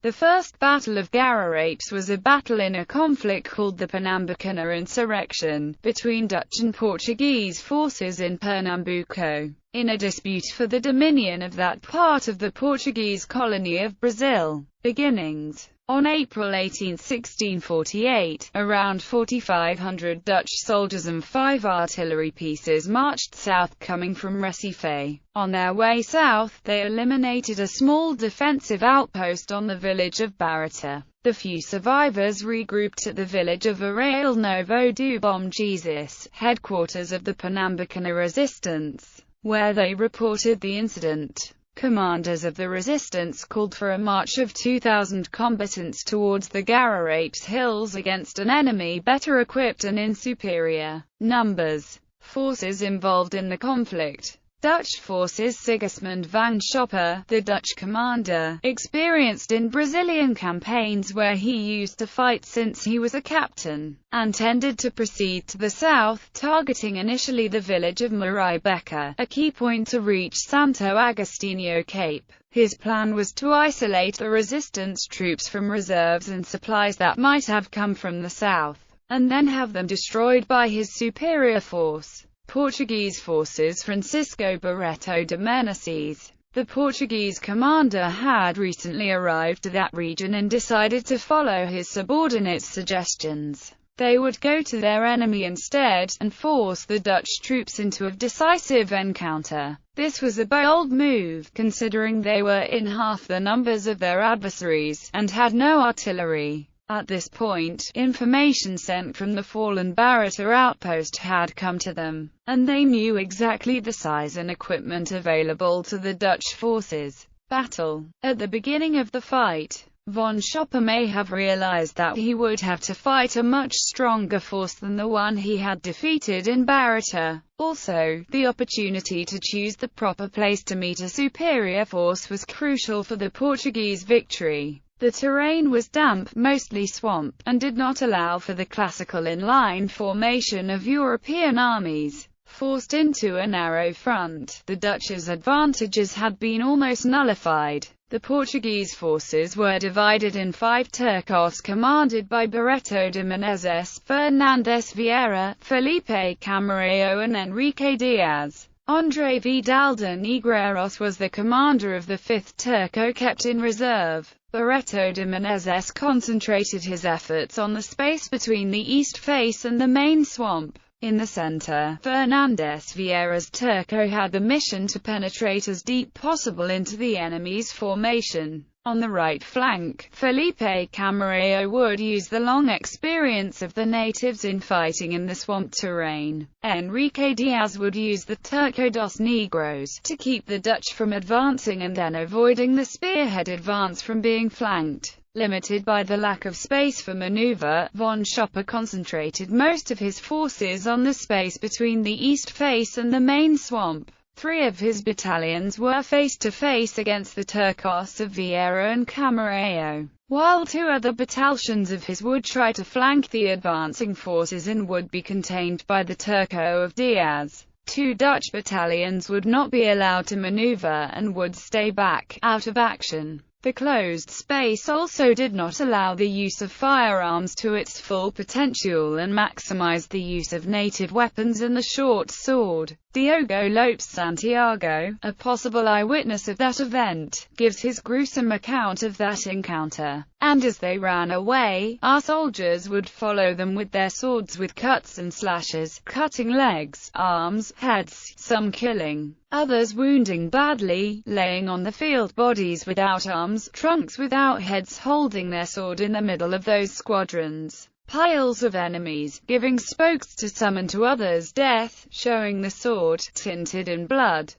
The First Battle of Guararapes was a battle in a conflict called the Pernambucana Insurrection, between Dutch and Portuguese forces in Pernambuco, in a dispute for the dominion of that part of the Portuguese colony of Brazil. Beginnings. On April 18, 1648, around 4,500 Dutch soldiers and 5 artillery pieces marched south coming from Recife. On their way south, they eliminated a small defensive outpost on the village of Barreto. The few survivors regrouped at the village of Arraial Novo do Bom Jesus, headquarters of the Pernambucana resistance, where they reported the incident. Commanders of the resistance called for a march of 2,000 combatants towards the Guararapes hills against an enemy better equipped and in superior numbers. Forces involved in the conflict. Dutch forces. Sigismund van Schoppe, the Dutch commander, experienced in Brazilian campaigns where he used to fight since he was a captain, and tended to proceed to the south, targeting initially the village of Maribeca, a key point to reach Santo Agostinho Cape. His plan was to isolate the resistance troops from reserves and supplies that might have come from the south, and then have them destroyed by his superior force. Portuguese forces. Francisco Barreto de Meneses, the Portuguese commander, had recently arrived to that region and decided to follow his subordinates' suggestions. They would go to their enemy instead, and force the Dutch troops into a decisive encounter. This was a bold move, considering they were in half the numbers of their adversaries, and had no artillery. At this point, information sent from the fallen Barreto outpost had come to them, and they knew exactly the size and equipment available to the Dutch forces. Battle. At the beginning of the fight, von Schoppe may have realized that he would have to fight a much stronger force than the one he had defeated in Barreto. Also, the opportunity to choose the proper place to meet a superior force was crucial for the Portuguese victory. The terrain was damp, mostly swamp, and did not allow for the classical in-line formation of European armies. Forced into a narrow front, the Dutch's advantages had been almost nullified. The Portuguese forces were divided in 5 turcos commanded by Barreto de Meneses, Fernandes Vieira, Felipe Camareo and Enrique Diaz. André Vidal de Negreiros was the commander of the 5th Turco kept in reserve. Barreto de Meneses concentrated his efforts on the space between the east face and the main swamp. In the center, Fernandes Vieira's Turco had the mission to penetrate as deep possible into the enemy's formation. On the right flank, Felipe Camareo would use the long experience of the natives in fighting in the swamp terrain. Enrique Diaz would use the Turco dos Negros to keep the Dutch from advancing and then avoiding the spearhead advance from being flanked. Limited by the lack of space for maneuver, von Schoppe concentrated most of his forces on the space between the east face and the main swamp. 3 of his battalions were face-to-face against the Turcos of Vieira and Camareo, while 2 other battalions of his would try to flank the advancing forces and would be contained by the Turco of Diaz. 2 Dutch battalions would not be allowed to maneuver and would stay back, out of action. The closed space also did not allow the use of firearms to its full potential and maximized the use of native weapons and the short sword. Diogo Lopes Santiago, a possible eyewitness of that event, gives his gruesome account of that encounter. And as they ran away, our soldiers would follow them with their swords with cuts and slashes, cutting legs, arms, heads, some killing, others wounding badly, laying on the field bodies without arms, trunks without heads, holding their sword in the middle of those squadrons. Piles of enemies, giving spokes to some and to others death, showing the sword, tinted in blood.